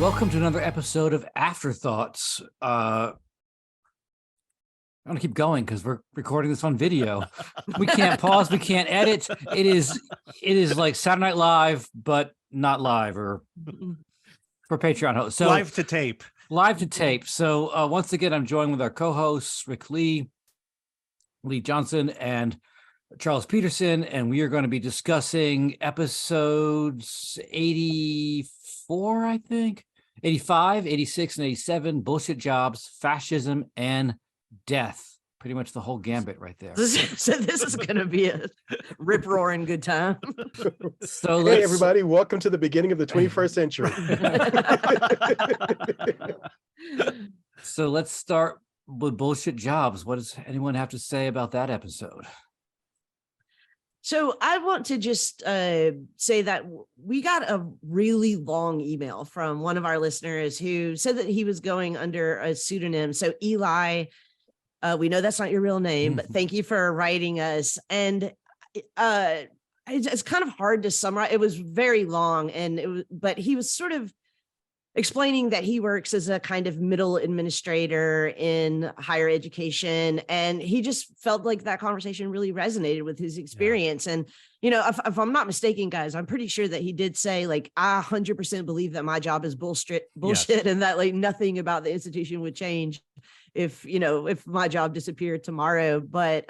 Welcome to another episode of Afterthoughts. I'm gonna keep going because we're recording this on video. We can't pause, we can't edit. It is like Saturday Night Live, but not live, or for Patreon hosts. So live to tape. So once again, I'm joined with our co-hosts, Rick Leigh Johnson, and Charles Peterson, and we are going to be discussing episodes 84, I think, 85, 86, and 87, Bullshit Jobs, Fascism, and Death. Pretty much the whole gambit right there. So this is going to be a rip-roaring good time. So hey, everybody, welcome to the beginning of the 21st century. So let's start with Bullshit Jobs. What does anyone have to say about that episode? So I want to just say that we got a really long email from one of our listeners who said that he was going under a pseudonym. So Eli, we know that's not your real name, but thank you for writing us. And it's kind of hard to summarize. It was very long, but he was sort of explaining that he works as a kind of middle administrator in higher education. And he just felt like that conversation really resonated with his experience. Yeah. And, you know, if I'm not mistaken, guys, I'm pretty sure that he did say, like, I 100% believe that my job is bullshit, yes, and that like nothing about the institution would change if my job disappeared tomorrow. But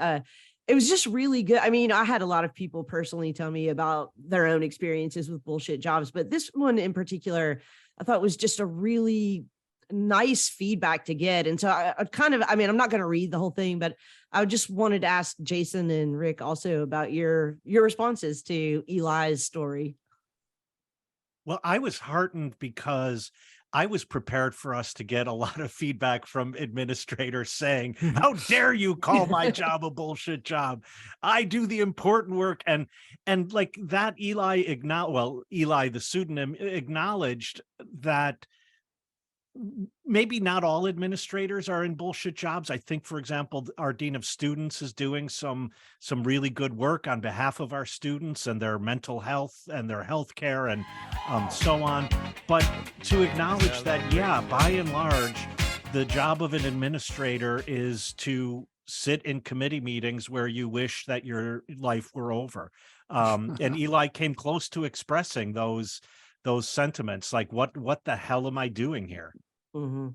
it was just really good. I mean, I had a lot of people personally tell me about their own experiences with bullshit jobs, but this one in particular, I thought was just a really nice feedback to get. And so I'm not going to read the whole thing, but I just wanted to ask Jason and Rick also about your responses to Eli's story. Well, I was heartened because I was prepared for us to get a lot of feedback from administrators saying, how dare you call my job a bullshit job? I do the important work. And like that Eli, the pseudonym, acknowledged that maybe not all administrators are in bullshit jobs. I think, for example, our dean of students is doing some really good work on behalf of our students and their mental health and their health care and so on. But to acknowledge that, yeah, by and large, the job of an administrator is to sit in committee meetings where you wish that your life were over. And Eli came close to expressing those sentiments, like, what the hell am I doing here? Mm-hmm.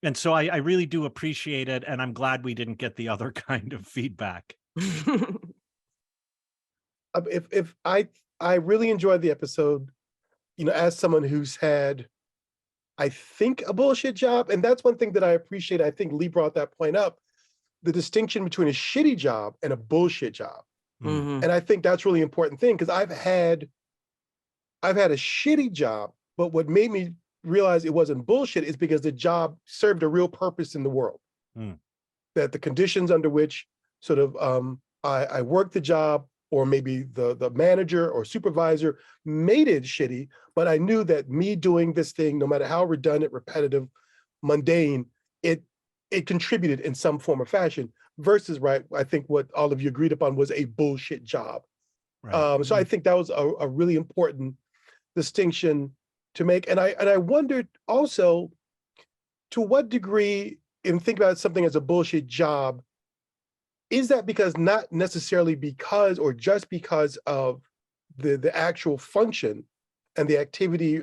And so I really do appreciate it, and I'm glad we didn't get the other kind of feedback. If I really enjoyed the episode, as someone who's had, I think, a bullshit job, and that's one thing that I appreciate. I think Leigh brought that point up, the distinction between a shitty job and a bullshit job. Mm-hmm. And I think that's a really important thing, because I've had a shitty job, but what made me realize it wasn't bullshit is because the job served a real purpose in the world. That the conditions under which sort of I worked the job, or maybe the manager or supervisor made it shitty, but I knew that me doing this thing, no matter how redundant, repetitive, mundane, it contributed in some form or fashion, versus, right, I think what all of you agreed upon was a bullshit job. Right. So I think that was a really important distinction to make. And I wondered also, to what degree, in thinking about something as a bullshit job, is that because not necessarily because or just because of the actual function and the activity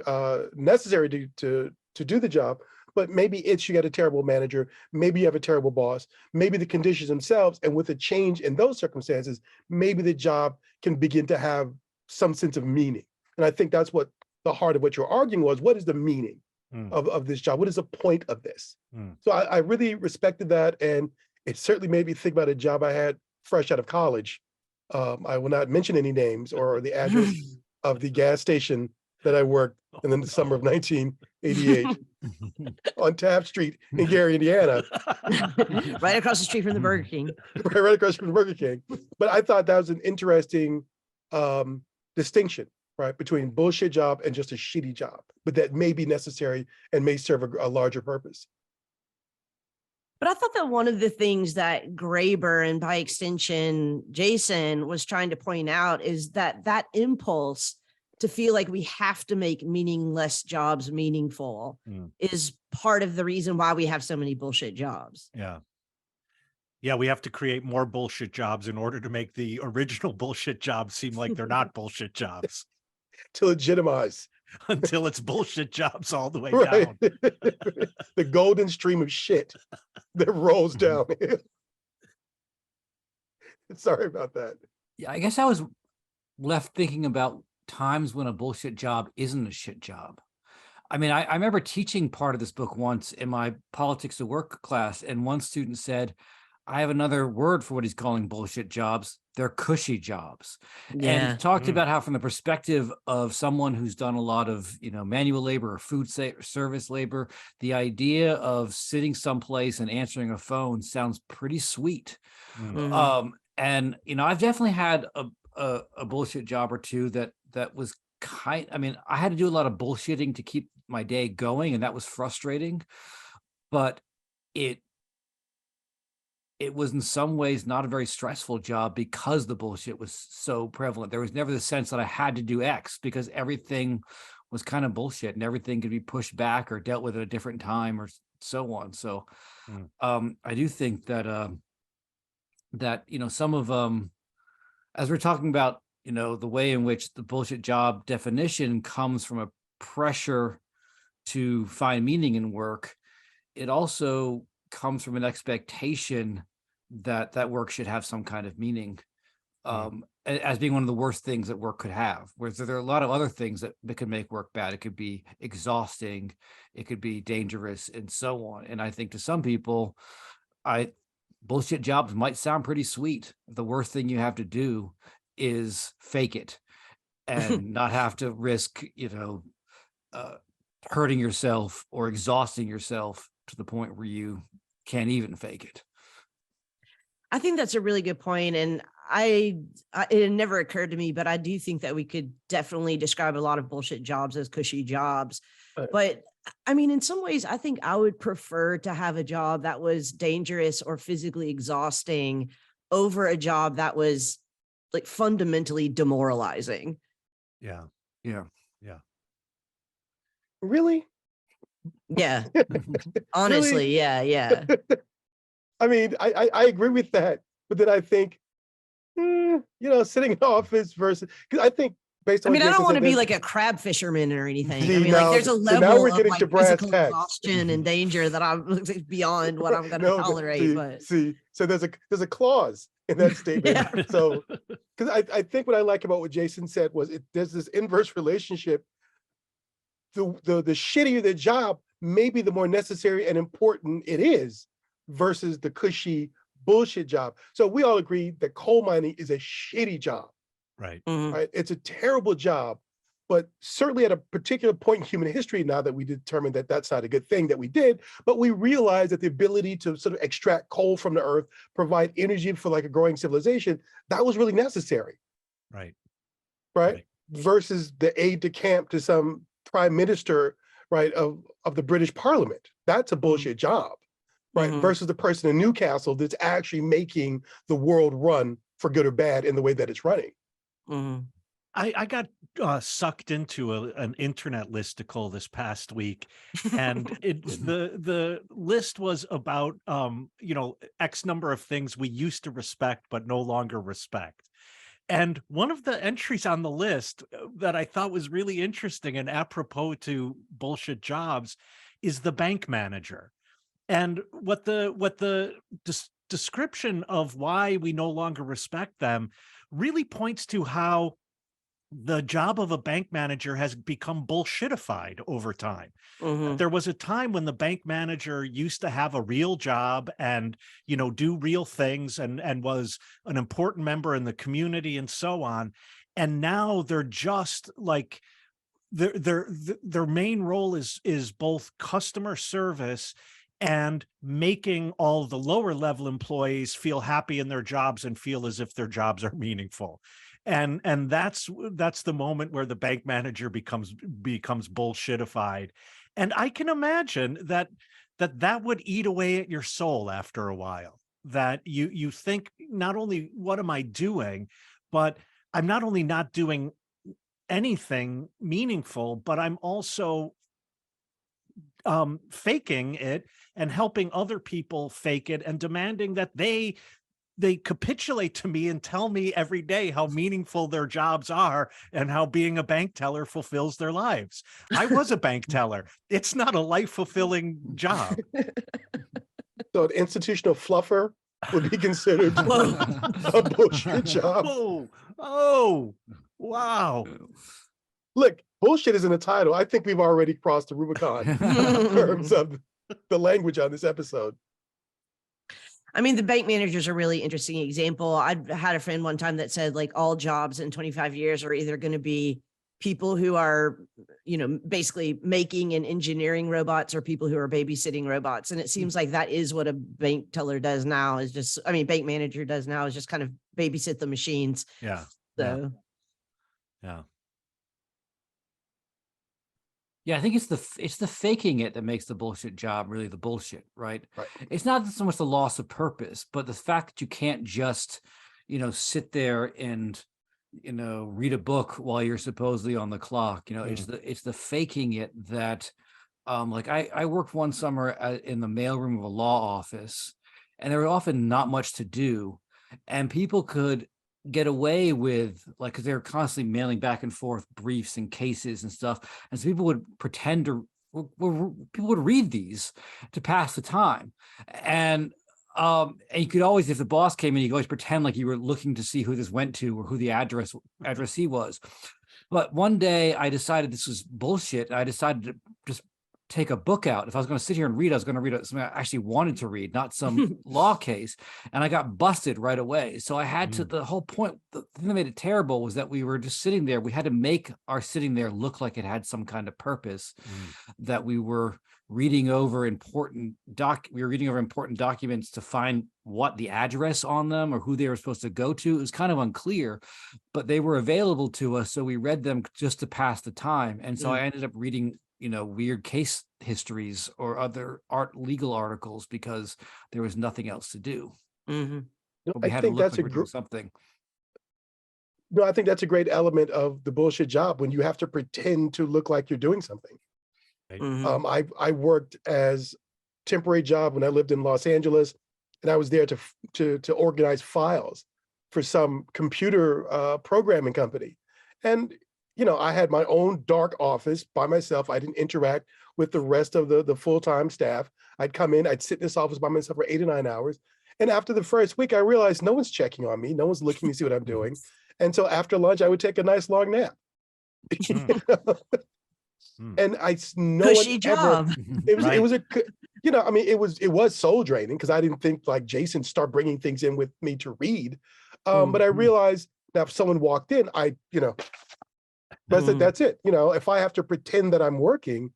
necessary to do the job, but maybe it's you got a terrible manager, maybe you have a terrible boss, maybe the conditions themselves, and with a change in those circumstances, maybe the job can begin to have some sense of meaning. And I think that's what the heart of what you're arguing was. What is the meaning of this job? What is the point of this? So I really respected that, and it certainly made me think about a job I had fresh out of college. I will not mention any names or the address of the gas station that I worked in the summer of 1988 on Taft Street in Gary, Indiana. Right across the street from the Burger King. Right across from the Burger King. But I thought that was an interesting distinction, right, between bullshit job and just a shitty job, but that may be necessary and may serve a larger purpose. But I thought that one of the things that Graeber, and by extension Jason, was trying to point out is that impulse to feel like we have to make meaningless jobs meaningful is part of the reason why we have so many bullshit jobs. Yeah. Yeah, we have to create more bullshit jobs in order to make the original bullshit jobs seem like they're not bullshit jobs. To legitimize. Until it's bullshit jobs all the way Right. down. The golden stream of shit that rolls down. Sorry about that. Yeah, I guess I was left thinking about times when a bullshit job isn't a shit job. I mean, I remember teaching part of this book once in my politics of work class, and one student said, I have another word for what he's calling bullshit jobs. They're cushy jobs. And he talked about how from the perspective of someone who's done a lot of, manual labor or food service labor, the idea of sitting someplace and answering a phone sounds pretty sweet. And, I've definitely had a bullshit job or two that was I had to do a lot of bullshitting to keep my day going, and that was frustrating, but it was in some ways not a very stressful job because the bullshit was so prevalent. There was never the sense that I had to do X because everything was kind of bullshit and everything could be pushed back or dealt with at a different time or so on. So I do think that some of as we're talking about the way in which the bullshit job definition comes from a pressure to find meaning in work, it also comes from an expectation that work should have some kind of meaning, as being one of the worst things that work could have. Whereas there are a lot of other things that could make work bad. It could be exhausting, it could be dangerous, and so on. And I think to some people, bullshit jobs might sound pretty sweet. The worst thing you have to do is fake it and not have to risk, hurting yourself or exhausting yourself to the point where you can't even fake it. I think that's a really good point. And it never occurred to me, but I do think that we could definitely describe a lot of bullshit jobs as cushy jobs. But I mean, in some ways, I think I would prefer to have a job that was dangerous or physically exhausting over a job that was like fundamentally demoralizing. Yeah. Really? Yeah. Honestly, Really? yeah. I mean, I agree with that, but then I think, sitting in office versus, because I think based on. I don't want to be like a crab fisherman or anything. See, I mean, now- there's a so level now we're of getting like to brass physical tacks. exhaustion and danger that I'm beyond what I'm going to tolerate. So there's a clause in that statement. Yeah. So, because I think what I like about what Jason said was there's this inverse relationship. The shittier the job, maybe the more necessary and important it is, versus the cushy bullshit job. So we all agree that coal mining is a shitty job. Right. Right? It's a terrible job, but certainly at a particular point in human history, now that we determined that that's not a good thing that we did, but we realized that the ability to sort of extract coal from the earth, provide energy for like a growing civilization, that was really necessary. Right. Versus the aide de camp to some prime minister, right, of the British Parliament. That's a bullshit job, right? Versus the person in Newcastle that's actually making the world run for good or bad in the way that it's running. I got sucked into an internet listicle this past week, and the list was about X number of things we used to respect but no longer respect. And one of the entries on the list that I thought was really interesting and apropos to bullshit jobs is the bank manager. And what the description of why we no longer respect them really points to how the job of a bank manager has become bullshitified over time. There was a time when the bank manager used to have a real job and, do real things and was an important member in the community and so on. And now they're just like, their main role is both customer service and making all the lower level employees feel happy in their jobs and feel as if their jobs are meaningful. And that's the moment where the bank manager becomes bullshitified. And I can imagine that would eat away at your soul after a while, that you think not only what am I doing, but I'm not only not doing anything meaningful, but I'm also faking it and helping other people fake it and demanding that they capitulate to me and tell me every day how meaningful their jobs are and how being a bank teller fulfills their lives. I was a bank teller. It's not a life-fulfilling job. So an institutional fluffer would be considered Whoa. a bullshit job. Oh, wow. Look, bullshit isn't a title. I think we've already crossed the Rubicon in terms of the language on this episode. I mean, the bank manager is a really interesting example. I had a friend one time that said, like, all jobs in 25 years are either going to be people who are, basically making and engineering robots, or people who are babysitting robots. And it seems like that is what a bank teller does now, bank manager does now, is just kind of babysit the machines. Yeah. So, Yeah. Yeah, I think it's the faking it that makes the bullshit job really the bullshit, right? Right. It's not so much the loss of purpose, but the fact that you can't just, sit there and, read a book while you're supposedly on the clock. It's the faking it that, like I worked one summer in the mailroom of a law office, and there were often not much to do, and people could get away with, like, because they were constantly mailing back and forth briefs and cases and stuff, and so people would pretend to people would read these to pass the time, and you could always, if the boss came in, you could always pretend like you were looking to see who this went to or who the addressee was. But one day I decided this was bullshit. I decided to just take a book out. If I was going to sit here and read, I was going to read something I actually wanted to read, not some law case. And I got busted right away. So I had to, the whole point, the thing that made it terrible was that we were just sitting there. We had to make our sitting there look like it had some kind of purpose, that we were reading over important documents to find what the address on them or who they were supposed to go to. It was kind of unclear, but they were available to us. So we read them just to pass the time. And so I ended up reading weird case histories or other legal articles because there was nothing else to do. No, But we I had think to look that's like we're doing something. No, I think that's a great element of the bullshit job, when you have to pretend to look like you're doing something. I worked as temporary job when I lived in Los Angeles, and I was there to organize files for some computer programming company. And I had my own dark office by myself. I didn't interact with the rest of the full-time staff. I'd come in, I'd sit in this office by myself for 8 or 9 hours. And after the first week, I realized no one's checking on me. No one's looking to see what I'm doing. And so after lunch, I would take a nice long nap. And no cushy one job. It was it was soul draining, because I didn't think like Jason start bringing things in with me to read. But I realized that if someone walked in, that's it. If I have to pretend that I'm working,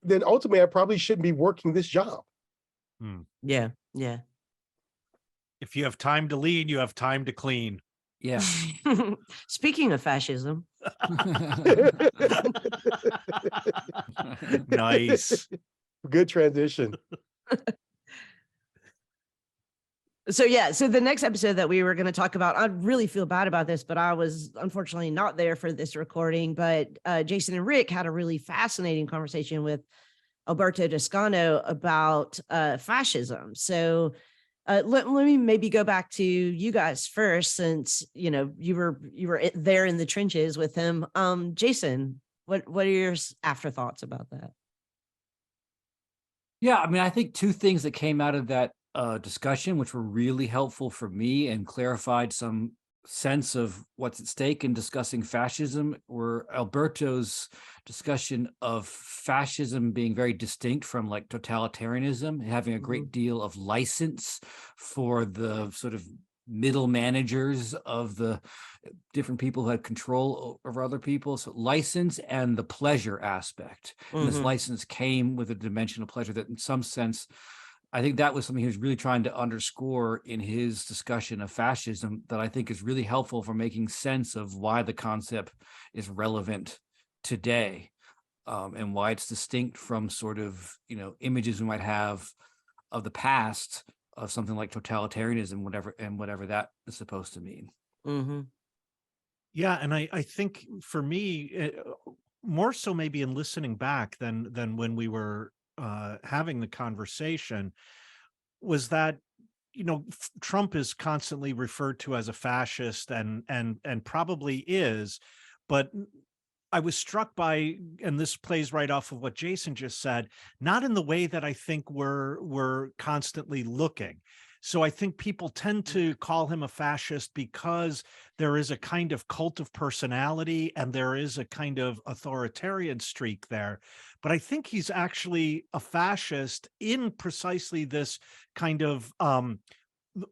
then ultimately I probably shouldn't be working this job. Yeah. If you have time to lead, you have time to clean. Yeah. Speaking of fascism. Nice. Good transition. So the next episode that we were going to talk about, I really feel bad about this, but I was unfortunately not there for this recording. But Jason and Rick had a really fascinating conversation with Alberto Toscano about fascism. So let me maybe go back to you guys first, since you were there in the trenches with him. Jason, what are your afterthoughts about that? Yeah, I mean, I think two things that came out of that discussion, which were really helpful for me and clarified some sense of what's at stake in discussing fascism, were Alberto's discussion of fascism being very distinct from like totalitarianism, having a great deal of license for the sort of middle managers of the different people who had control over other people. So license and the pleasure aspect. And this license came with a dimension of pleasure that in some sense, I think that was something he was really trying to underscore in his discussion of fascism, that I think is really helpful for making sense of why the concept is relevant today, and why it's distinct from sort of, images we might have of the past of something like totalitarianism, whatever that is supposed to mean. Yeah, and I think for me, more so maybe in listening back than when we were having the conversation, was that Trump is constantly referred to as a fascist, and probably is, but I was struck by, and this plays right off of what Jason just said, not in the way that I think we're constantly looking. So I think people tend to call him a fascist because there is a kind of cult of personality and there is a kind of authoritarian streak there. But I think he's actually a fascist in precisely this kind of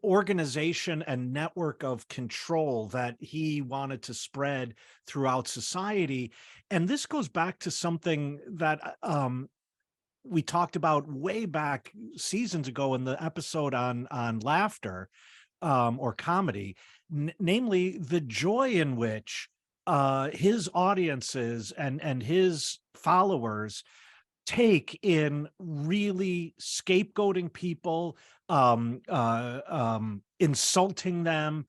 organization and network of control that he wanted to spread throughout society. And this goes back to something that we talked about way back seasons ago in the episode on laughter, or comedy, namely the joy in which his audiences and his followers take in really scapegoating people, insulting them,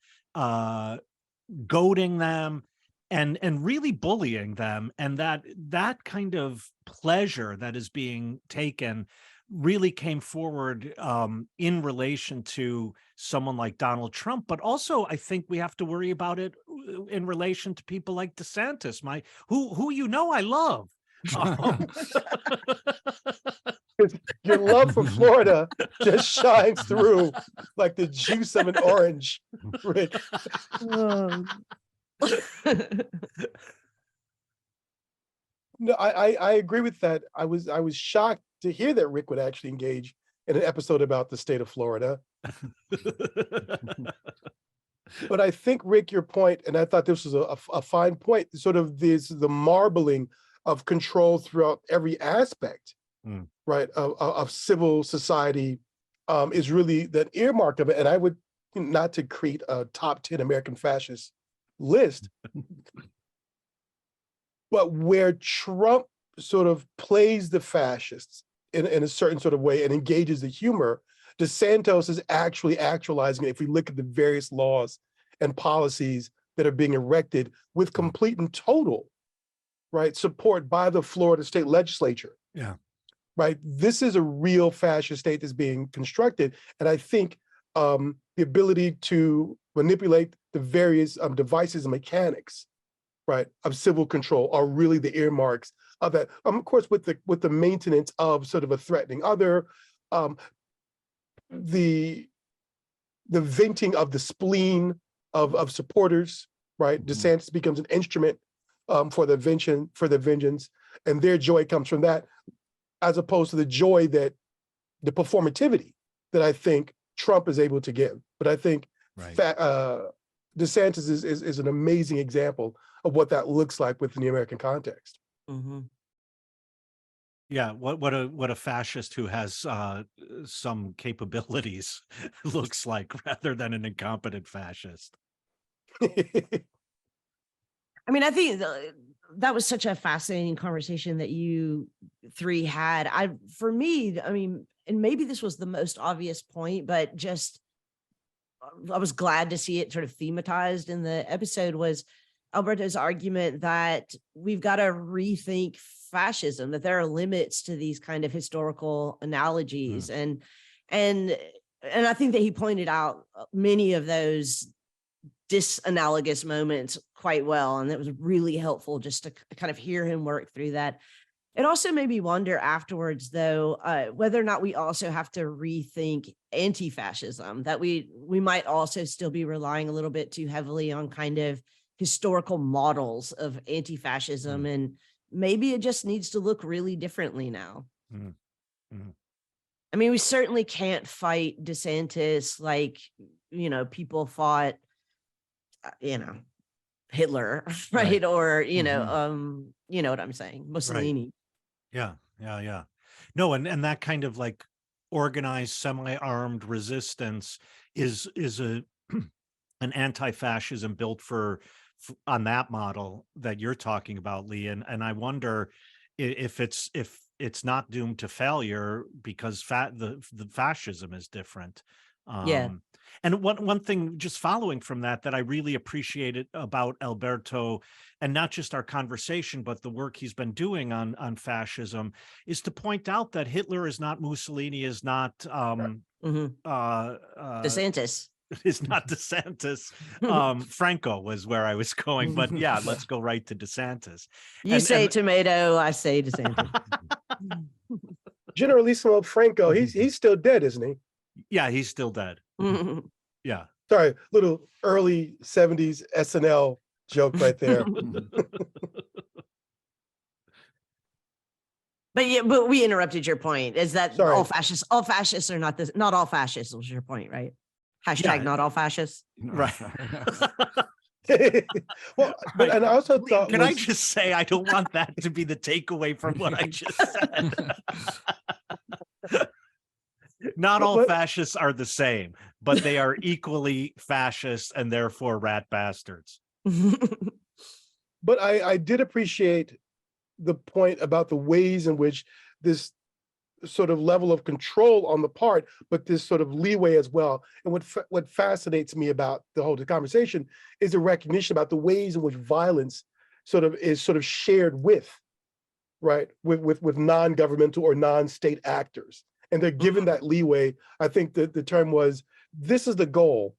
goading them, and really bullying them, and that kind of pleasure that is being taken really came forward in relation to someone like Donald Trump. But also I think we have to worry about it in relation to people like DeSantis, who I love. Your love for Florida just shines through like the juice of an orange, Rick. No, I agree with that. I was shocked to hear that Rick would actually engage in an episode about the state of Florida. But I think, Rick, your point, and I thought this was a fine point, sort of the marbling of control throughout every aspect, right, of civil society, is really that earmark of it. And I would, not to create a top 10 American fascist list, but where Trump sort of plays the fascists in a certain sort of way and engages the humor, DeSantis is actually actualizing it if we look at the various laws and policies that are being erected with complete and total, right, support by the Florida state legislature. Yeah. Right. This is a real fascist state that's being constructed. And I think the ability to manipulate the various devices and mechanics, right, of civil control are really the earmarks of that. Of course, with the maintenance of sort of a threatening other, the venting of the spleen of supporters, right? DeSantis becomes an instrument for the vengeance, and their joy comes from that, as opposed to the joy that the performativity that I think Trump is able to give. But I think DeSantis is an amazing example of what that looks like within the American context. Yeah, what a fascist who has some capabilities looks like, rather than an incompetent fascist. I mean, I think that was such a fascinating conversation that you three had. For me, I mean, and maybe this was the most obvious point, but just I was glad to see it sort of thematized in the episode, was Alberto's argument that we've got to rethink fascism, that there are limits to these kind of historical analogies. And I think that he pointed out many of those disanalogous moments quite well. And it was really helpful just to kind of hear him work through that. It also made me wonder afterwards, though, whether or not we also have to rethink anti-fascism, that we might also still be relying a little bit too heavily on kind of historical models of anti-fascism. And maybe it just needs to look really differently now. I mean, we certainly can't fight DeSantis like, people fought, Hitler, right? Or, you know what I'm saying? Mussolini. Right. Yeah. No, and that kind of like organized semi-armed resistance is an anti-fascism built on that model that you're talking about, Leigh. And I wonder if it's not doomed to failure because the fascism is different. Yeah. And one thing just following from that I really appreciated about Alberto, and not just our conversation, but the work he's been doing on fascism, is to point out that Hitler is not Mussolini, is not DeSantis. is not DeSantis. Franco was where I was going, but yeah, let's go right to DeSantis. You say tomato, I say DeSantis. Generalissimo Franco, he's still dead, isn't he? Yeah, he's still dead. Yeah. Sorry, little early 70s SNL joke right there. But we interrupted your point. Is that Sorry. all fascists are not this? Not all fascists was your point, right? Hashtag not all fascists. Right. Well, but, and I also thought, can I just say, I don't want that to be the takeaway from what I just said. Not all fascists are the same, but they are equally fascist and therefore rat bastards. But I did appreciate the point about the ways in which this sort of level of control on the part, but this sort of leeway as well. And what fascinates me about the whole conversation is the recognition about the ways in which violence is shared with, right, with non-governmental or non-state actors. And they're given that leeway. I think that the term was, this is the goal.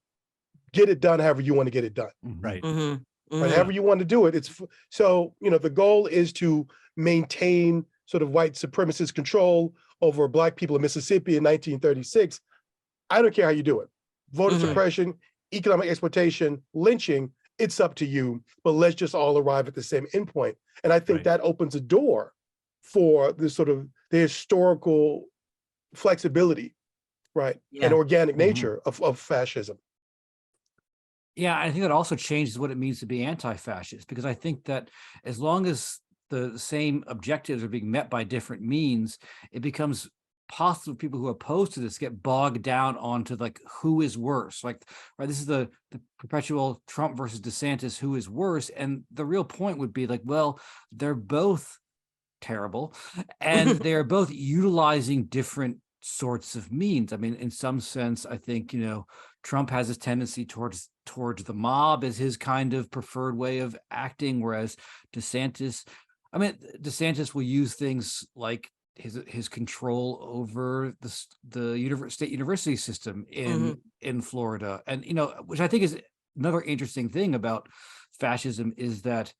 Get it done however you want to get it done. Right. Right, however you want to do it. So, the goal is to maintain sort of white supremacist control over Black people in Mississippi in 1936. I don't care how you do it. Voter suppression, economic exploitation, lynching, it's up to you, but let's just all arrive at the same endpoint. And I think that opens a door for this sort of the historical flexibility, right, and organic nature of fascism. Yeah, I think that also changes what it means to be anti-fascist, because I think that as long as the same objectives are being met by different means, it becomes possible people who are opposed to this get bogged down onto like who is worse. Like, right, this is the perpetual Trump versus DeSantis, who is worse. And the real point would be like, well, they're both terrible and they're both utilizing different sorts of means. I mean, in some sense, I think, Trump has this tendency towards the mob as his kind of preferred way of acting, whereas DeSantis will use things like his control over the state university system in Florida, and which I think is another interesting thing about fascism, is that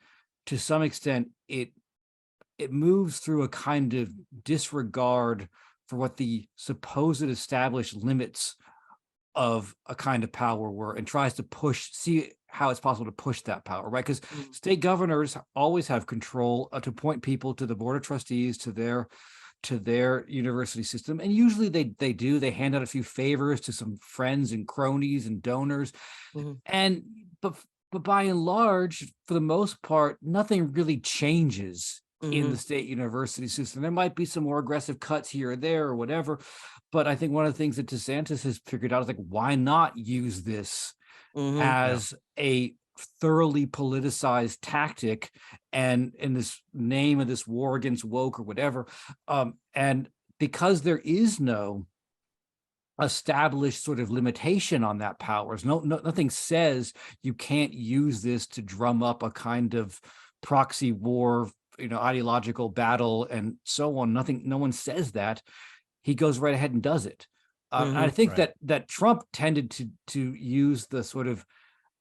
to some extent it moves through a kind of disregard for what the supposed established limits of a kind of power were, and tries to see how it's possible to push that power, right? Because state governors always have control to appoint people to the board of trustees, to their university system, and usually they hand out a few favors to some friends and cronies and donors, but by and large, for the most part, nothing really changes in the state university system. There might be some more aggressive cuts here or there or whatever, but I think one of the things that DeSantis has figured out is like, why not use this as a thoroughly politicized tactic, and in this name of this war against woke or whatever, and because there is no established sort of limitation on that powers, nothing says you can't use this to drum up a kind of proxy war, ideological battle and so on. No one says that. He goes right ahead and does it. And I think that Trump tended to use the sort of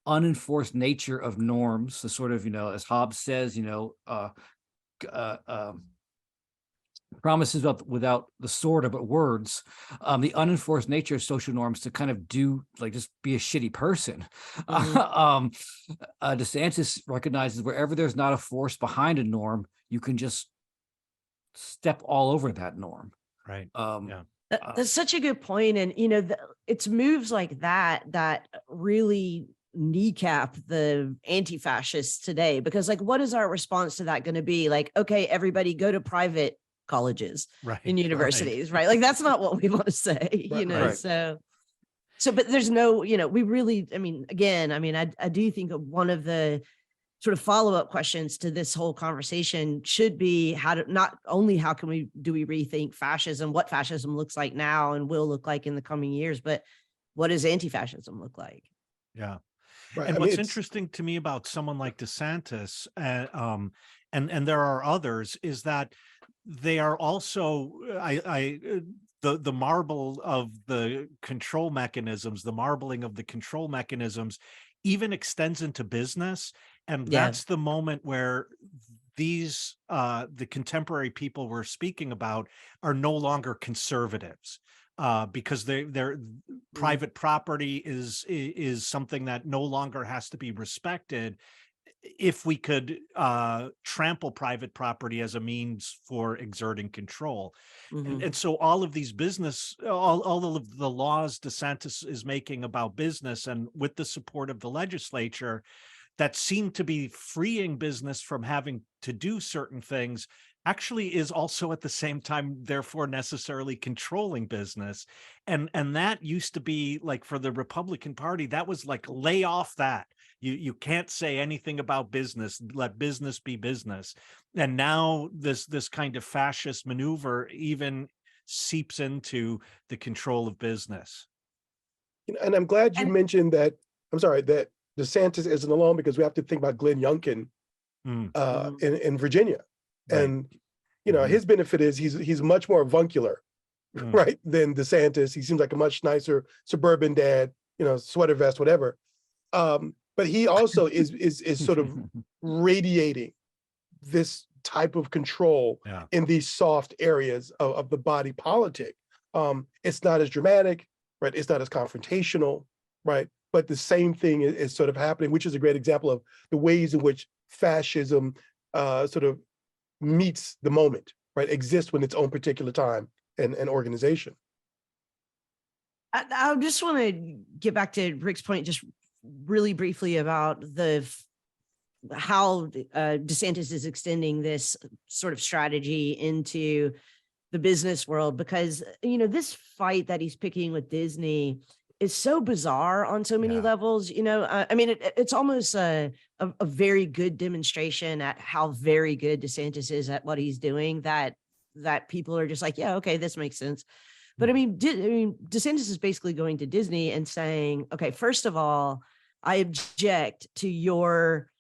unenforced nature of norms, the sort of, as Hobbes says, promises without the sword but words, the unenforced nature of social norms to kind of do like just be a shitty person. DeSantis recognizes wherever there's not a force behind a norm, you can just step all over that norm. Right. That's such a good point. And, it's moves like that really kneecap the anti-fascists today, because like, what is our response to that going to be? Like, okay, everybody go to private colleges and universities, right? Like, that's not what we want to say, so, but there's no, we really, I do think of one of the sort of follow-up questions to this whole conversation should be not only how can do we rethink fascism, what fascism looks like now and will look like in the coming years, but what does anti-fascism look like? Yeah. Right. And I mean, what's it's- interesting to me about someone like DeSantis, and there are others, is that they are also the marble of the control mechanisms, the marbling of the control mechanisms, even extends into business, and Yeah. that's the moment where these the contemporary people we're speaking about are no longer conservatives. Because their private property is something that no longer has to be respected if we could trample private property as a means for exerting control. Mhm. And so all of these all of the laws DeSantis is making about business, and with the support of the legislature, that seem to be freeing business from having to do certain things, actually is also at the same time therefore necessarily controlling business. And that used to be like, for the Republican Party, that was like, lay off that. You can't say anything about business, let business be business. And now this kind of fascist maneuver even seeps into the control of business. And I'm glad you And- mentioned that. I'm sorry that DeSantis isn't alone, because we have to think about Glenn Youngkin Mhm. in Virginia, Right. and you know Mhm. his benefit is he's much more avuncular, Mm. right, than DeSantis. He seems like a much nicer suburban dad, you know, sweater vest, whatever. But he also is sort of radiating this type of control Yeah. in these soft areas of the body politic. It's not as dramatic, right? It's not as confrontational, right? But the same thing is sort of happening, which is a great example of the ways in which fascism sort of meets the moment, right? Exists in its own particular time and organization. I just want to get back to Rick's point just really briefly about how DeSantis is extending this sort of strategy into the business world, because, you know, this fight that he's picking with Disney is so bizarre on so many Yeah. levels. You know, I mean, it's almost a very good demonstration at how very good DeSantis is at what he's doing, that people are just like, yeah, okay, this makes sense. But I mean, DeSantis is basically going to Disney and saying, okay, first of all, I object to your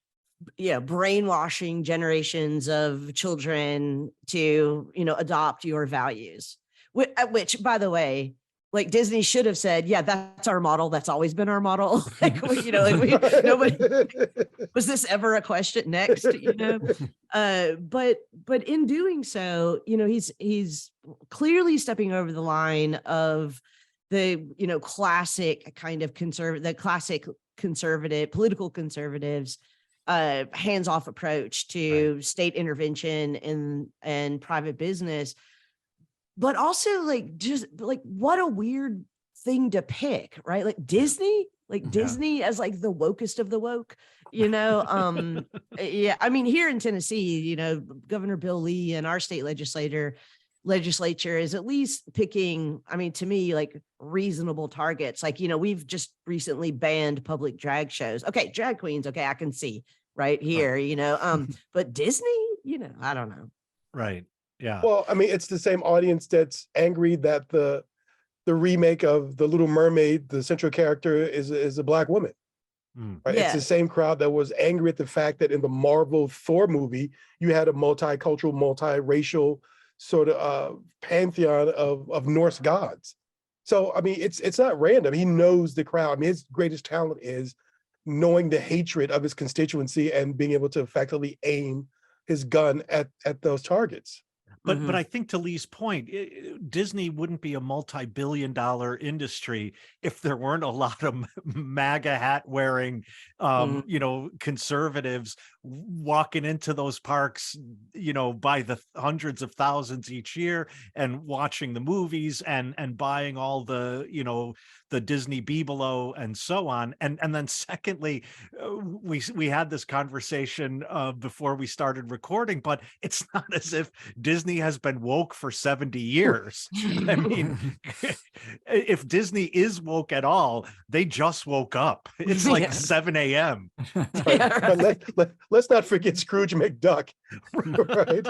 brainwashing generations of children to, adopt your values, which, by the way, like Disney should have said, yeah, that's our model. That's always been our model. Nobody, was this ever a question next, but in doing so, he's clearly stepping over the line of the, classic kind of classic conservative, political conservatives, hands-off approach to state intervention and private business. But also, like, just like, what a weird thing to pick, right? Like Disney as like the wokest of the woke, yeah. I mean, here in Tennessee, Governor Bill Leigh and our state legislature is at least picking, I mean, to me, like reasonable targets. Like, we've just recently banned public drag shows. Okay, drag queens. Okay, I can see right here, but Disney, I don't know. Right. Yeah. Well, I mean, it's the same audience that's angry that the remake of The Little Mermaid, the central character is a Black woman. Right? Yeah. It's the same crowd that was angry at the fact that in the Marvel Thor movie, you had a multicultural, multiracial sort of pantheon of Norse gods. So, I mean, it's not random. He knows the crowd. I mean, his greatest talent is knowing the hatred of his constituency and being able to effectively aim his gun at those targets. But I think, to Leigh's point, Disney wouldn't be a multi-billion-dollar industry if there weren't a lot of MAGA hat wearing, conservatives walking into those parks, by the hundreds of thousands each year, and watching the movies and buying all the, the Disney Bibelo and so on. And then secondly, we had this conversation before we started recording, but it's not as if Disney has been woke for 70 years. I mean, if Disney is woke at all, they just woke up. It's like 7 a.m. Right. But let's not forget Scrooge McDuck. Right.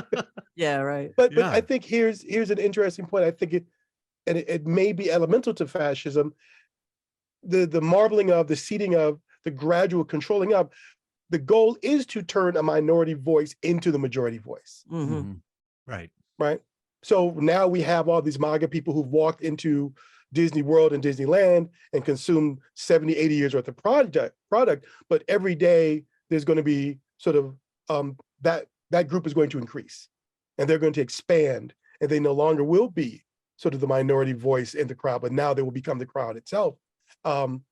Yeah, right. But I think here's an interesting point. I think it may be elemental to fascism. the marbling of, the seeding of, the gradual controlling of, the goal is to turn a minority voice into the majority voice. Right. Right. So now we have all these MAGA people who've walked into Disney World and Disneyland and consumed 70, 80 years worth of product, but every day there's going to be sort of that group is going to increase and they're going to expand, and they no longer will be sort of the minority voice in the crowd, but now they will become the crowd itself. And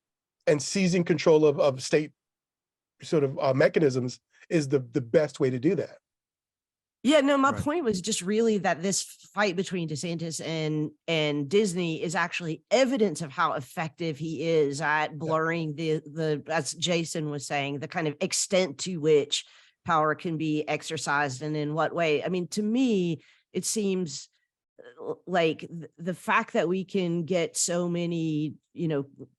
seizing control of state sort of mechanisms is the best way to do that. Yeah, no, my point was just really that this fight between DeSantis and Disney is actually evidence of how effective he is at blurring the as Jason was saying, the kind of extent to which power can be exercised and in what way. I mean, to me, it seems like the fact that we can get so many,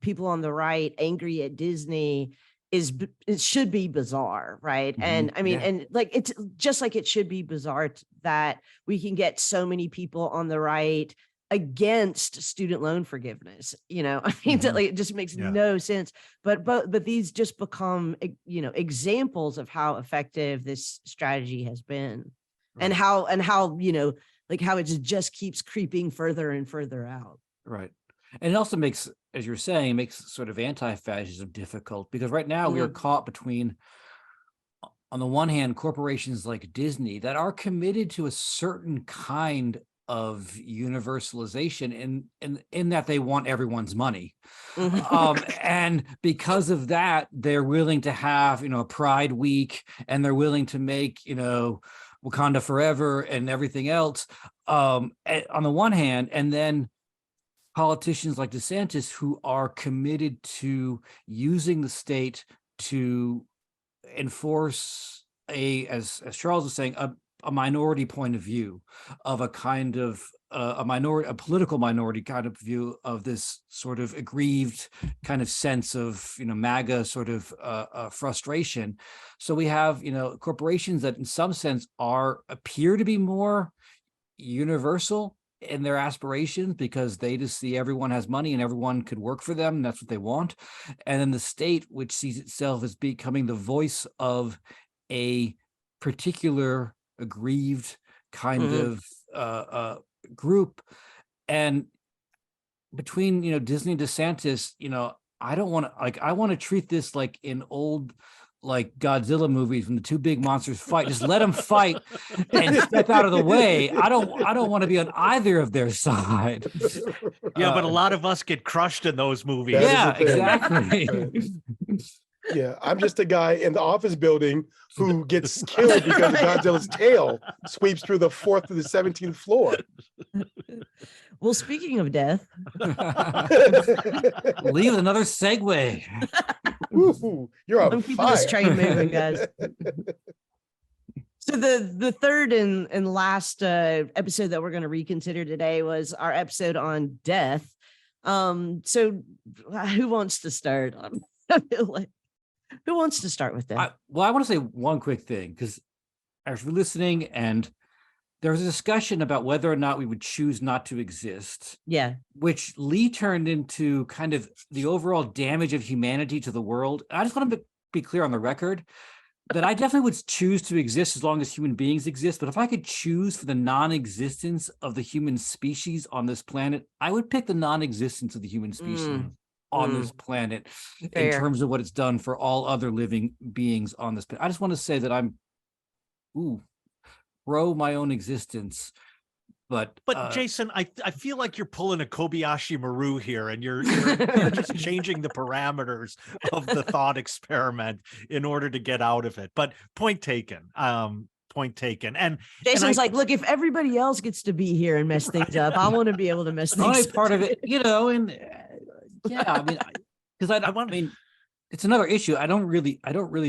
people on the right angry at Disney it should be bizarre, right? And I mean, and like it's just like it should be bizarre that we can get so many people on the right against student loan forgiveness. I mean, like, it just makes no sense. But these just become examples of how effective this strategy has been, and how like how it just keeps creeping further and further out. Right. And it also makes, as you're saying, it makes sort of anti-fascism difficult, because right now we are caught between, on the one hand, corporations like Disney that are committed to a certain kind of universalization in that they want everyone's money. And because of that, they're willing to have, a Pride Week, and they're willing to make, Wakanda Forever and everything else on the one hand, and then politicians like DeSantis who are committed to using the state to enforce as Charles was saying, a minority point of view of a kind of a political minority kind of view of this sort of aggrieved kind of sense of, MAGA sort of frustration. So we have, corporations that in some sense appear to be more universal in their aspirations, because they just see everyone has money and everyone could work for them, and that's what they want. And then the state, which sees itself as becoming the voice of a particular aggrieved kind of group. And between Disney and DeSantis, I don't want to I want to treat this like in old Godzilla movies when the two big monsters fight. Just let them fight and step out of the way. I don't want to be on either of their side. Yeah, but a lot of us get crushed in those movies. Yeah, exactly. Yeah, I'm just a guy in the office building who gets killed because of Godzilla's tail sweeps through the 4th to the 17th floor. Well, speaking of death, Leave another segue. Woo-hoo, you're on keeping fire. this train moving, guys. So the third and last episode that we're going to reconsider today was our episode on death. So who wants to start? I feel like, who wants to start with that? I want to say one quick thing, because I was listening and there was a discussion about whether or not we would choose not to exist. Yeah. Which Leigh turned into kind of the overall damage of humanity to the world. I just want to be clear on the record that I definitely would choose to exist as long as human beings exist. But if I could choose for the non-existence of the human species on this planet, I would pick the non-existence of the human species on this planet. Fair. In terms of what it's done for all other living beings on this planet. I just want to say that I'm pro my own existence. But Jason, I feel like you're pulling a Kobayashi Maru here, and you're just changing the parameters of the thought experiment in order to get out of it. But point taken. Point taken. And Jason's like, look, if everybody else gets to be here and mess things up, I want to be able to mess things up. Part of it, and yeah, I mean, because I mean, it's another issue. I don't really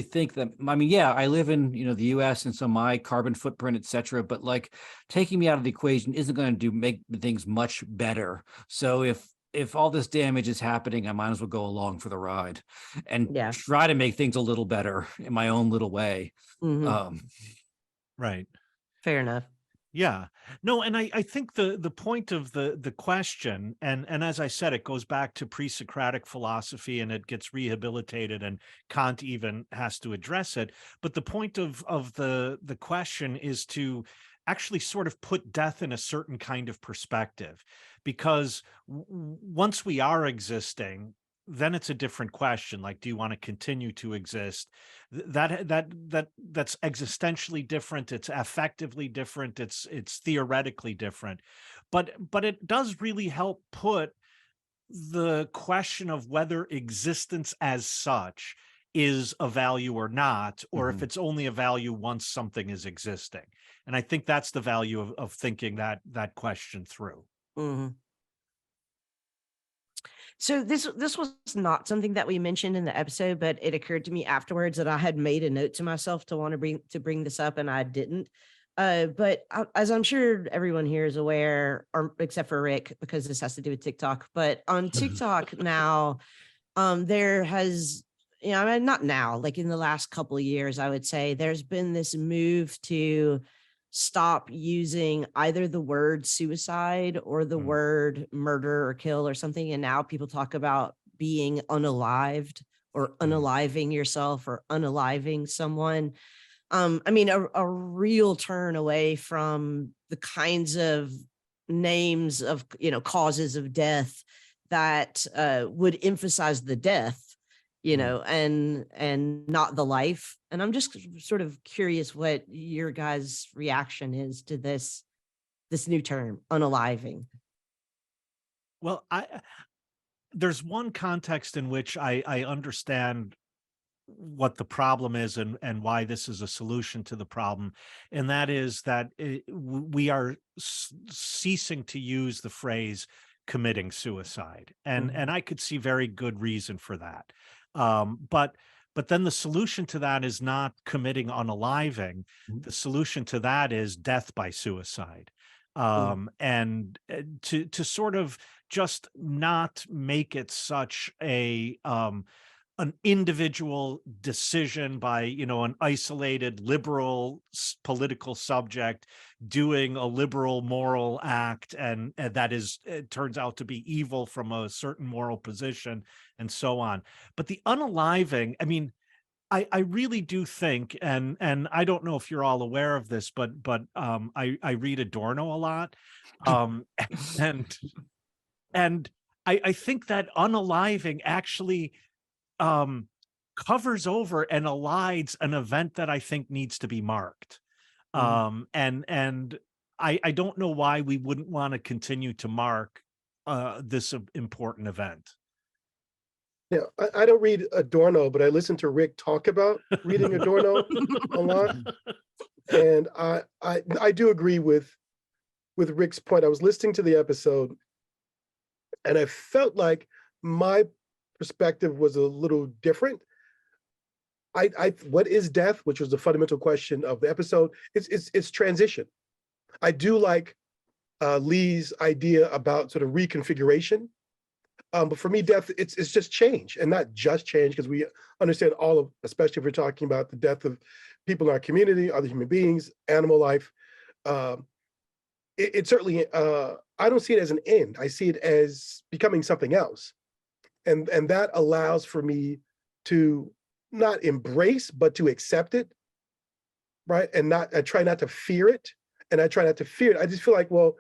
think that. I mean, yeah, I live in the U.S. and so my carbon footprint, etc. But like taking me out of the equation isn't going to make things much better. So if all this damage is happening, I might as well go along for the ride and try to make things a little better in my own little way. Right. Fair enough. Yeah. No, and I think the point of the question, and as I said, it goes back to pre-Socratic philosophy and it gets rehabilitated and Kant even has to address it. But the point of the question is to actually sort of put death in a certain kind of perspective, because once we are existing, then it's a different question. Like, do you want to continue to exist? That's existentially different. It's affectively different. It's theoretically different, but it does really help put the question of whether existence as such is a value or not, or if it's only a value once something is existing. And I think that's the value of thinking that question through. Mhm. So this was not something that we mentioned in the episode, but it occurred to me afterwards that I had made a note to myself to want to bring this up, and I didn't. As I'm sure everyone here is aware, or except for Rick, because this has to do with TikTok. But on TikTok now, there has, I mean, not now, like in the last couple of years, I would say there's been this move to stop using either the word suicide or the word murder or kill or something. And now people talk about being unalived or unaliving yourself or unaliving someone. I mean, a real turn away from the kinds of names of, causes of death that would emphasize the death, and not the life. And I'm just sort of curious what your guys' reaction is to this new term, unaliving. Well, there's one context in which I understand what the problem is and why this is a solution to the problem. And that is that we are ceasing to use the phrase committing suicide. And I could see very good reason for that. But then the solution to that is not committing unaliving. The solution to that is death by suicide. And to sort of just not make it such an individual decision by, an isolated liberal political subject doing a liberal moral act, and that is, it turns out to be evil from a certain moral position, and so on. But the unaliving, I mean, I really do think, and I don't know if you're all aware of this, but I read Adorno a lot, and I think that unaliving actually covers over and elides an event that I think needs to be marked. And I don't know why we wouldn't want to continue to mark this important event. Yeah, I don't read Adorno, but I listen to Rick talk about reading Adorno a lot. And I do agree with Rick's point. I was listening to the episode and I felt like my perspective was a little different. What is death, which was the fundamental question of the episode, it's transition. I do like Leigh's idea about sort of reconfiguration. But for me, death, it's just change, and not just change, because we understand all of, especially if we're talking about the death of people in our community, other human beings, animal life. It certainly, I don't see it as an end. I see it as becoming something else. And that allows for me to not embrace, but to accept it, right? And I try not to fear it. And I try not to fear it. I just feel like, well,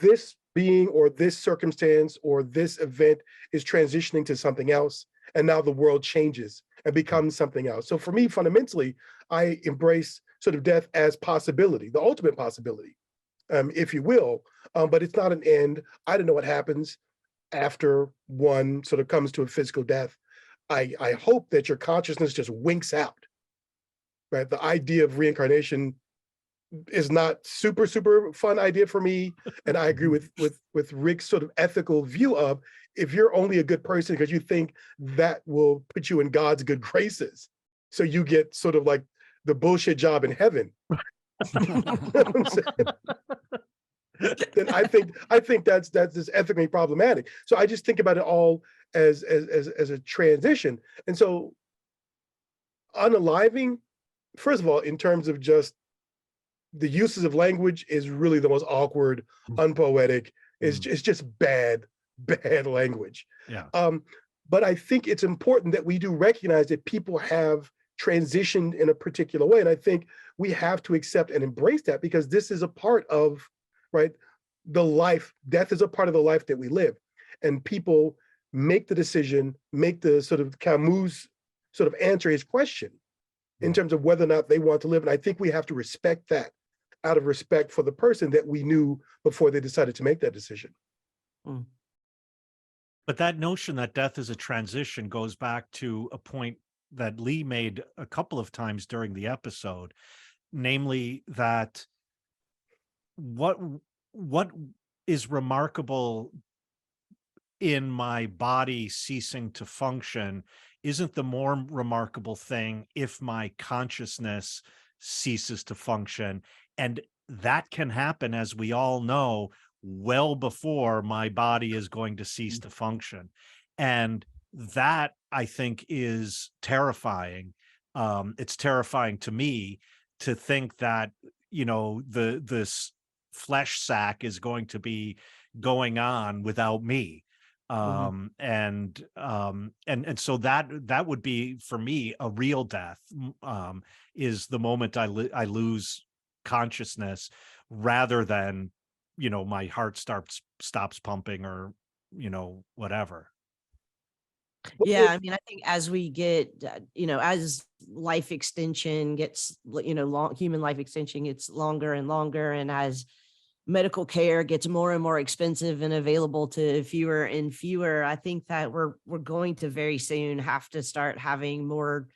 this being or this circumstance or this event is transitioning to something else. And now the world changes and becomes something else. So for me, fundamentally, I embrace sort of death as possibility, the ultimate possibility, if you will. But it's not an end. I don't know what happens after one sort of comes to a physical death. I hope that your consciousness just winks out, right? The idea of reincarnation is not super fun idea for me, and I agree with Rick's sort of ethical view of, if you're only a good person because you think that will put you in God's good graces, so you get sort of like the bullshit job in heaven. Then I think that's just ethically problematic. So I just think about it all as a transition. And so unaliving, first of all, in terms of just the uses of language is really the most awkward, unpoetic. It's just bad language. Yeah. But I think it's important that we do recognize that people have transitioned in a particular way. And I think we have to accept and embrace that, because this is a part of, right, the life. Death is a part of the life that we live. And people make the decision, make the sort of Camus sort of answer his question in terms of whether or not they want to live. And I think we have to respect that, out of respect for the person that we knew before they decided to make that decision. But that notion that death is a transition goes back to a point that Leigh made a couple of times during the episode, namely that what is remarkable in my body ceasing to function isn't the more remarkable thing if my consciousness ceases to function. And that can happen, as we all know, well before my body is going to cease to function. And that, I think, is terrifying. It's terrifying to me to think that, you know, this flesh sack is going to be going on without me. And so that would be, for me, a real death, is the moment I lose consciousness, rather than, you know, my heart stops pumping, or, you know, whatever. Yeah, I mean, I think as we get, as life extension gets, human life extension gets longer and longer, and as medical care gets more and more expensive and available to fewer and fewer, I think that we're going to very soon have to start having more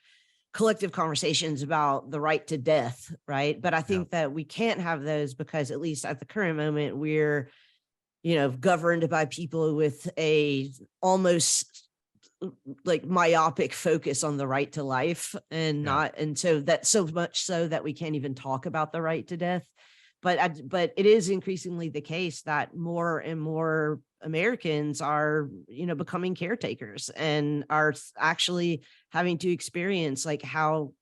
collective conversations about the right to death, right? But I think that we can't have those because, at least at the current moment, we're, governed by people with a almost like myopic focus on the right to life, and so that's so much so that we can't even talk about the right to death. But it is increasingly the case that more and more Americans are, becoming caretakers, and are actually having to experience like how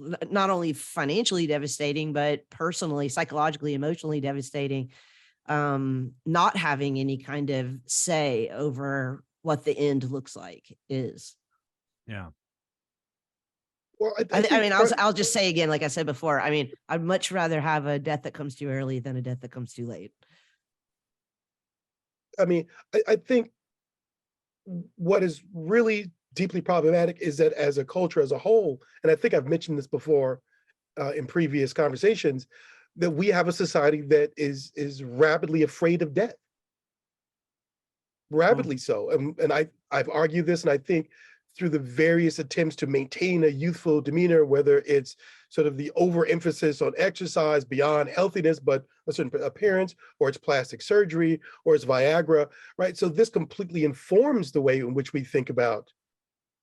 not only financially devastating, but personally, psychologically, emotionally devastating, not having any kind of say over what the end looks like is. Yeah. Well, I mean, I'll just say again, like I said before, I mean, I'd much rather have a death that comes too early than a death that comes too late. I mean, I think what is really deeply problematic is that, as a culture as a whole, and I think I've mentioned this before in previous conversations, that we have a society that is rapidly afraid of death. Rapidly so. And I've argued this, and I think through the various attempts to maintain a youthful demeanor, whether it's sort of the overemphasis on exercise beyond healthiness, but a certain appearance, or it's plastic surgery, or it's Viagra, right? So this completely informs the way in which we think about,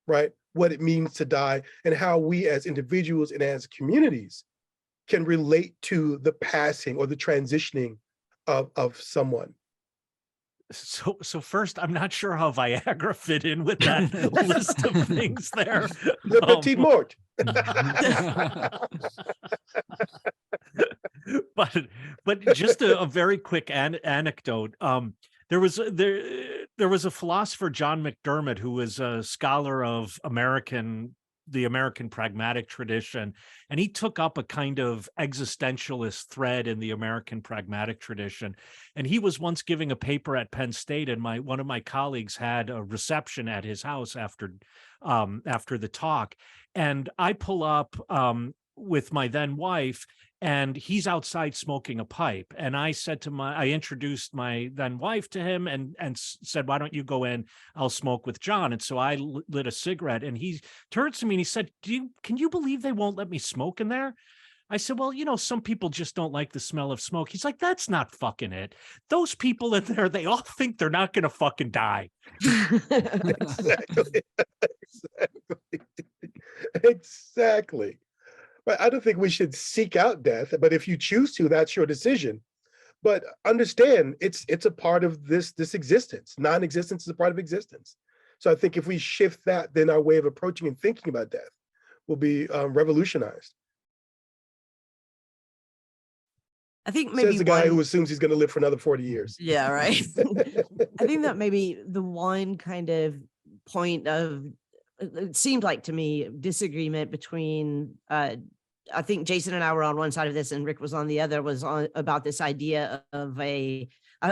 right, what it means to die, and how we as individuals and as communities can relate to the passing or the transitioning of someone. So first, I'm not sure how Viagra fit in with that list of things there. Le petit mort. But just a very quick anecdote. There was a philosopher, John McDermott, who was a scholar of the American pragmatic tradition, and he took up a kind of existentialist thread in the American pragmatic tradition. And he was once giving a paper at Penn State, and one of my colleagues had a reception at his house after the talk, and I pull up with my then wife, and he's outside smoking a pipe. And I introduced my then wife to him, and said, "Why don't you go in? I'll smoke with John." And so I lit a cigarette, and he turns to me and he said, "Can you believe they won't let me smoke in there?" I said, "Well, some people just don't like the smell of smoke." He's like, "That's not fucking it. Those people in there, they all think they're not going to fucking die." Exactly. But I don't think we should seek out death, but if you choose to, that's your decision. But understand, it's a part of this existence. Non-existence is a part of existence. So I think if we shift that, then our way of approaching and thinking about death will be revolutionized. I think maybe Says the guy who assumes he's going to live for another 40 years. Yeah, right. I think that maybe the one kind of point of, it seemed like to me, disagreement between, I think Jason and I were on one side of this and Rick was on the other, was on about this idea of a,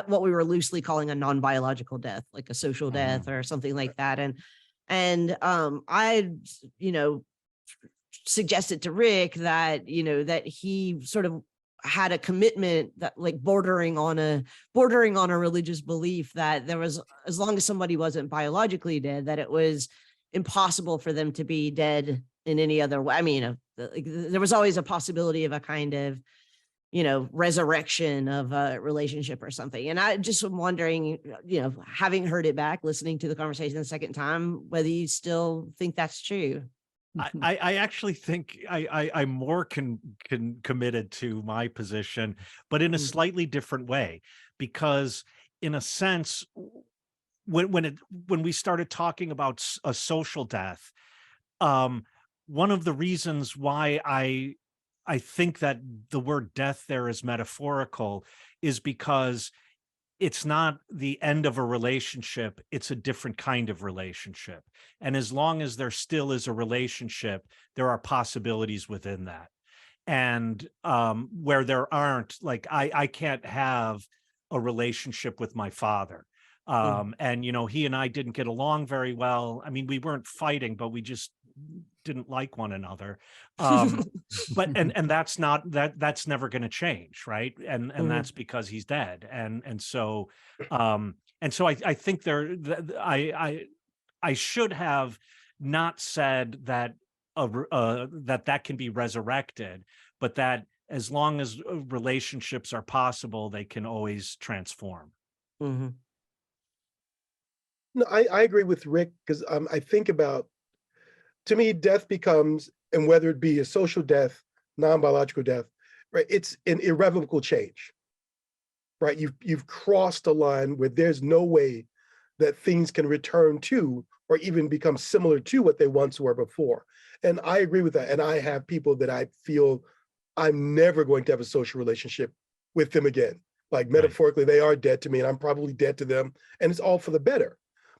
what we were loosely calling a non-biological death, like a social death or something like that. And I, suggested to Rick that, that he sort of had a commitment that like bordering on a religious belief that there was, as long as somebody wasn't biologically dead, that it was impossible for them to be dead in any other way. I mean, there was always a possibility of a kind of, resurrection of a relationship or something. And I just am wondering, having heard it back, listening to the conversation the second time, whether you still think that's true. I actually think I'm more committed to my position, but in a slightly different way, because in a sense, when we started talking about a social death, one of the reasons why I think that the word death there is metaphorical is because it's not the end of a relationship, it's a different kind of relationship. And as long as there still is a relationship, there are possibilities within that. And where there aren't, like I can't have a relationship with my father. And, he and I didn't get along very well. I mean, we weren't fighting, but we just didn't like one another. But that's that's never going to change, right? And that's because he's dead. And so I think I should have not said that that can be resurrected, but that as long as relationships are possible, they can always transform. Mm-hmm. No, I agree with Rick, because I think about, to me, death becomes, and whether it be a social death, non-biological death, right? It's an irrevocable change, right? You've crossed a line where there's no way that things can return to or even become similar to what they once were before. And I agree with that. And I have people that I feel I'm never going to have a social relationship with them again. Like metaphorically, they are dead to me and I'm probably dead to them, and it's all for the better.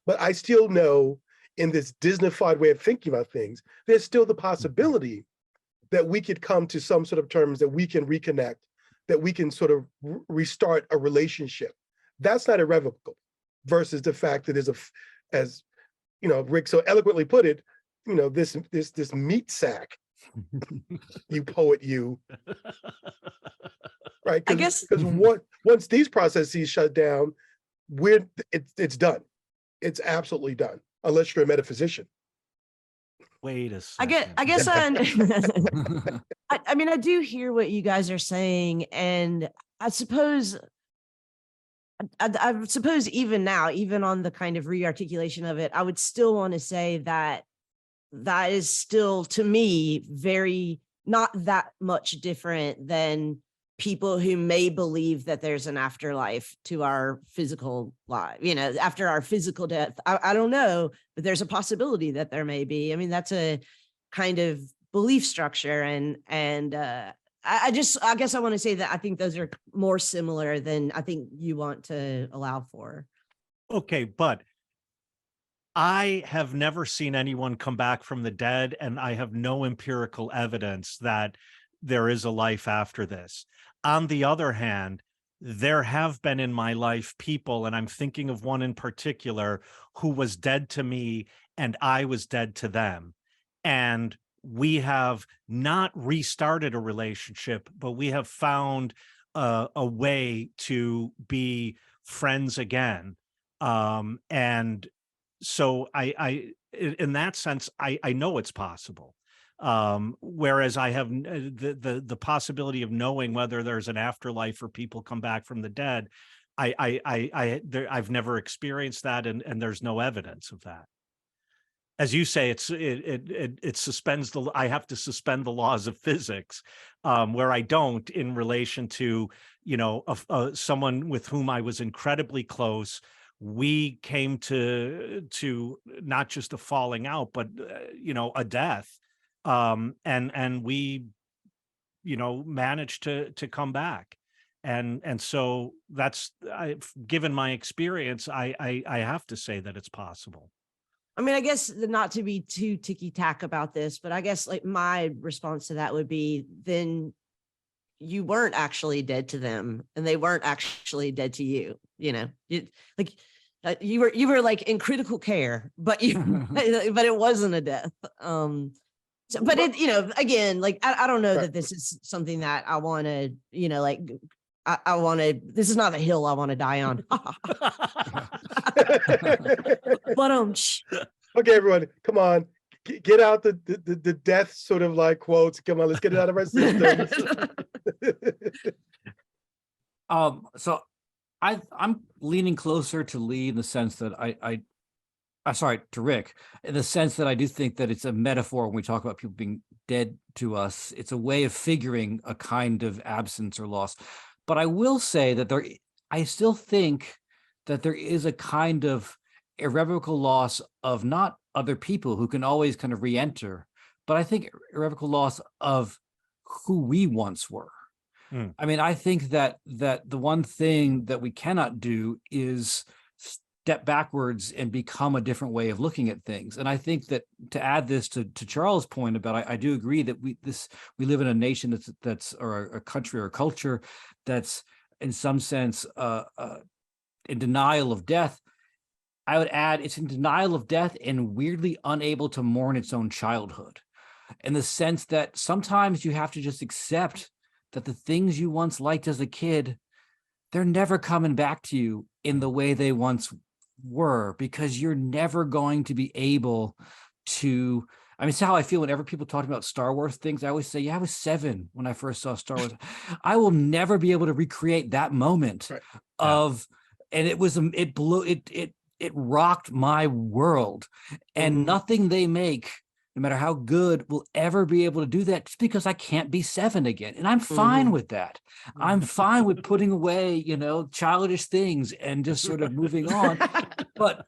But I still know, in this Disneyfied way of thinking about things, there's still the possibility that we could come to some sort of terms, that we can reconnect, that we can sort of restart a relationship. That's not irrevocable, versus the fact that as Rick so eloquently put it, this meat sack, you poet, you. Right? I guess because once these processes shut down, it's done. It's absolutely done, unless you're a metaphysician. Wait a second. I guess I mean, I do hear what you guys are saying, and I suppose even now, even on the kind of re-articulation of it, I would still want to say that that is still, to me, very not that much different than people who may believe that there's an afterlife to our physical life, after our physical death. I don't know, but there's a possibility that there may be. I mean, that's a kind of belief structure. And I guess I want to say that I think those are more similar than I think you want to allow for. Okay, but I have never seen anyone come back from the dead, and I have no empirical evidence that there is a life after this. On the other hand, there have been in my life people, and I'm thinking of one in particular, who was dead to me and I was dead to them. And we have not restarted a relationship, but we have found a way to be friends again. And so I in that sense, I know it's possible. Whereas I have the possibility of knowing whether there's an afterlife or people come back from the dead, I've never experienced that, and there's no evidence of that. As you say, it suspends I have to suspend the laws of physics, where I don't in relation to someone with whom I was incredibly close. We came to not just a falling out, but a death. And we managed to come back, And so that's, given my experience, I have to say that it's possible. I mean, I guess not to be too ticky-tack about this, but I guess like my response to that would be, then you weren't actually dead to them and they weren't actually dead to you. You know, you were like in critical care, but but it wasn't a death. So, but it, you know, again, like, I don't know that this is something that I want to, you know, like, I want to, this is not a hill I want to die on. But okay, everyone, come on, get out the death sort of like quotes. Come on, let's get it out of our systems. So I'm leaning closer to Leigh in the sense that I'm sorry, to Rick, in the sense that I do think that it's a metaphor when we talk about people being dead to us. It's a way of figuring a kind of absence or loss. But I will say that I still think that there is a kind of irrevocable loss of not other people who can always kind of re-enter, but I think irrevocable loss of who we once were. I mean, I think that the one thing that we cannot do is step backwards and become a different way of looking at things. And I think that to add this to Charles' point about, I do agree that we live in a nation that's or a country or a culture that's in some sense in denial of death. I would add it's in denial of death and weirdly unable to mourn its own childhood, in the sense that sometimes you have to just accept that the things you once liked as a kid, they're never coming back to you in the way they once were, because you're never going to be able to. I mean, it's how I feel whenever people talk about Star Wars things. I always say, yeah, I was 7 when I first saw Star Wars. I will never be able to recreate that moment of, and it was, it blew, it rocked my world, and nothing they make, no matter how good, will ever be able to do that, just because I can't be 7 again. And I'm fine with that. I'm fine with putting away, you know, childish things and just sort of moving on. But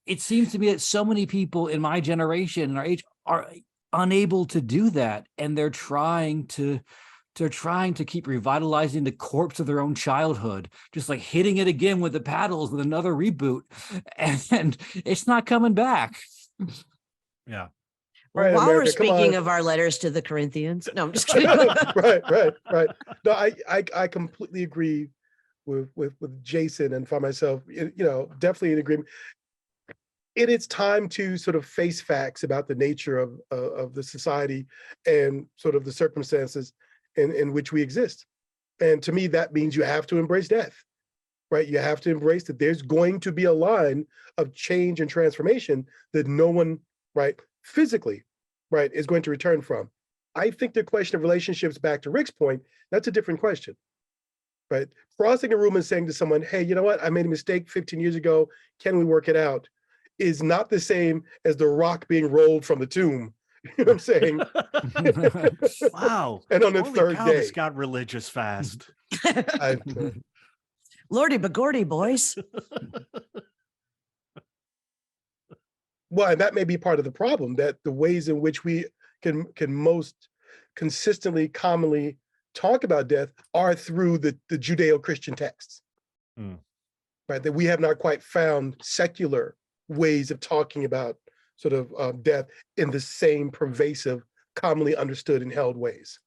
it seems to me that so many people in my generation and our age are unable to do that. And they're trying to keep revitalizing the corpse of their own childhood, just like hitting it again with the paddles with another reboot. And it's not coming back. Yeah. Well, Right, while America, we're come speaking on. of our letters to the Corinthians, no, I'm just kidding. right. No, I completely agree with Jason, and for myself, you know, definitely in agreement. It is time to sort of face facts about the nature of the society and sort of the circumstances in which we exist. And to me, that means you have to embrace death, right? You have to embrace that there's going to be a line of change and transformation that no one, right, physically, right, is going to return from. I think the question of relationships, back to Rick's point, that's a different question, right? Crossing a room and saying to someone, hey, you know what, I made a mistake 15 years ago, can we work it out, is not the same as the rock being rolled from the tomb. You know what I'm saying? Wow. And on the Holy third cow, day. this got religious fast. Lordy bagordy, boys. Well, and that may be part of the problem, that the ways in which we can most consistently, commonly talk about death are through the Judeo-Christian texts, right? That we have not quite found secular ways of talking about sort of death in the same pervasive, commonly understood and held ways.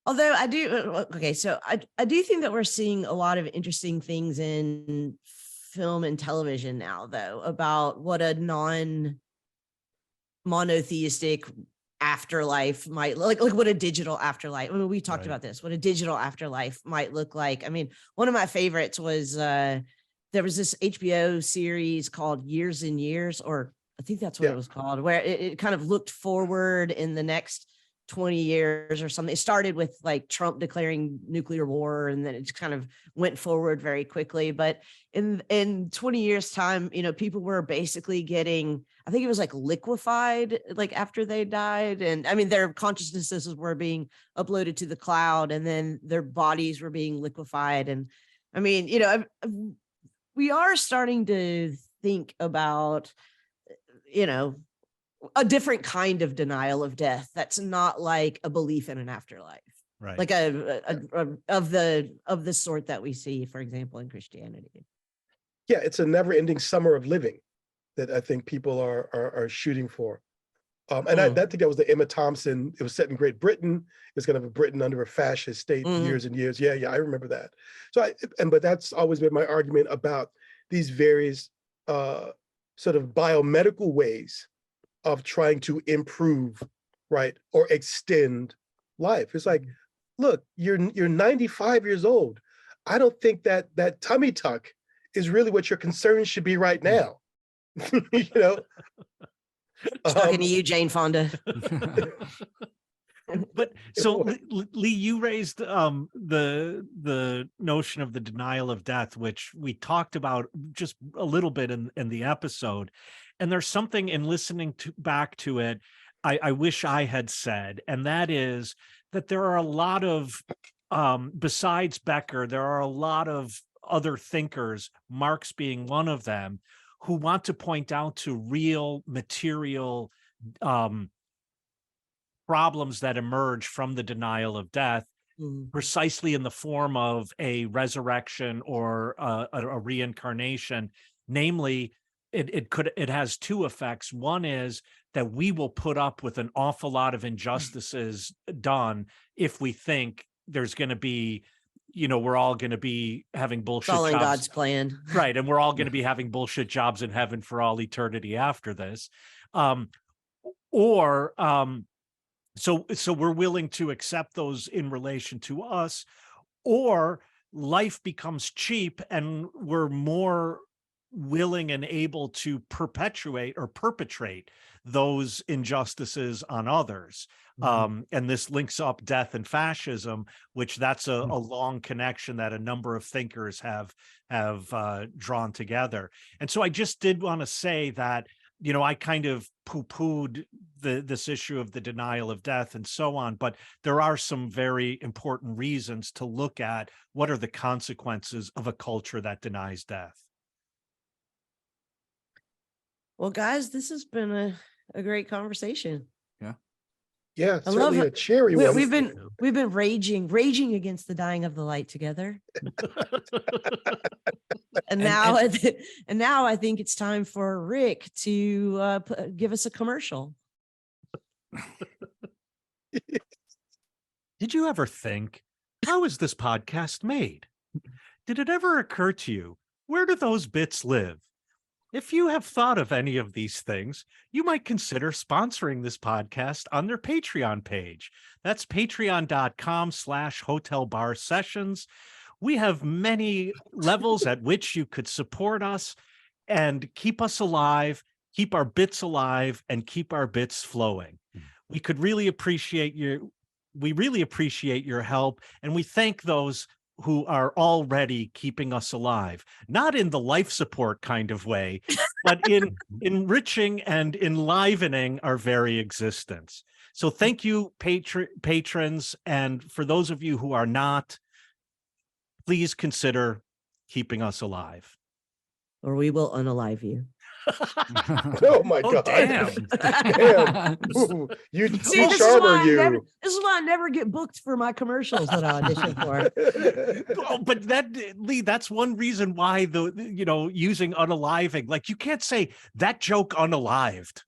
Although I do, okay, so I do think that we're seeing a lot of interesting things in film and television now, though, about what a non-monotheistic afterlife might look like, what a digital afterlife. I mean, we talked about this, what a digital afterlife might look like. I mean, one of my favorites was there was this HBO series called Years and Years, or I think that's what it was called, where it kind of looked forward in the next 20 years or something. It started with like Trump declaring nuclear war, and then it just kind of went forward very quickly. But in 20 years time, you know, people were basically getting, I think it was like liquefied, like after they died. And I mean, their consciousnesses were being uploaded to the cloud, and then their bodies were being liquefied. And I mean, you know, we are starting to think about, you know, a different kind of denial of death that's not like a belief in an afterlife. Right. like of the sort that we see, for example, in Christianity. Yeah, it's a never-ending summer of living that I think people are shooting for. And I think that was the Emma Thompson. It was set in Great Britain. It's kind of a Britain under a fascist state, years and years. Yeah, I remember that. So but that's always been my argument about these various sort of biomedical ways of trying to improve, right, or extend life. It's like, look, you're 95 years old. I don't think that tummy tuck is really what your concern should be right now. You know. Talking to you, Jane Fonda. But so Leigh, you raised the notion of the denial of death, which we talked about just a little bit in the episode. And there's something in listening back to it I wish I had said, and that is that there are a lot of besides Becker, there are a lot of other thinkers, Marx being one of them, who want to point out to real material problems that emerge from the denial of death, precisely in the form of a resurrection or a reincarnation. Namely, it has two effects. One is that we will put up with an awful lot of injustices done if we think there's going to be, we're all going to be having bullshit It's all in jobs. God's plan. Right. And we're all going to be having bullshit jobs in heaven for all eternity after this. So we're willing to accept those in relation to us, or life becomes cheap and we're more willing and able to perpetrate those injustices on others. And this links up death and fascism, which that's a long connection that a number of thinkers have drawn together. And so I just did want to say that, I kind of poo-pooed this issue of the denial of death and so on, but there are some very important reasons to look at what are the consequences of a culture that denies death. Well, guys, this has been a great conversation. Yeah, I love certainly it. a cherry one. We've been raging against the dying of the light together. And now I think it's time for Rick to give us a commercial. Did you ever think, how is this podcast made? Did it ever occur to you, where do those bits live? If you have thought of any of these things, you might consider sponsoring this podcast on their Patreon page. That's patreon.com/hotelbarsessions. We have many levels at which you could support us and keep us alive, keep our bits alive, and keep our bits flowing. We really appreciate your help, and we thank those who are already keeping us alive, not in the life support kind of way, but in enriching and enlivening our very existence. So thank you, patrons. And for those of you who are not, please consider keeping us alive. Or we will unalive you. Oh my God. Damn. Damn. Ooh, you See, this is why I never get booked for my commercials that I audition for. Oh, but Leigh, that's one reason why using unaliving, like you can't say that joke unalived.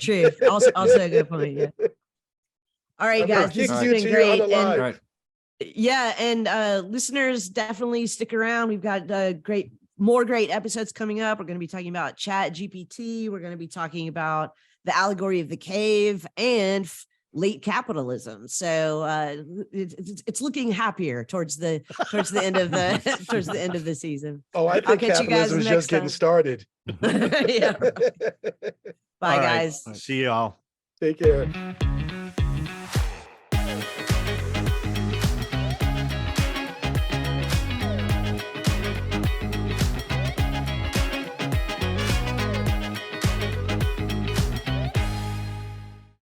True. Also a good point. Yeah. All right, guys, this has been great. And listeners, definitely stick around. We've got more great episodes coming up. We're going to be talking about Chat GPT. We're going to be talking about the allegory of the cave and late capitalism. So it's looking happier towards the end of the season. Oh, I think capitalism is just getting started. Yeah. Bye, guys. See y'all. Take care.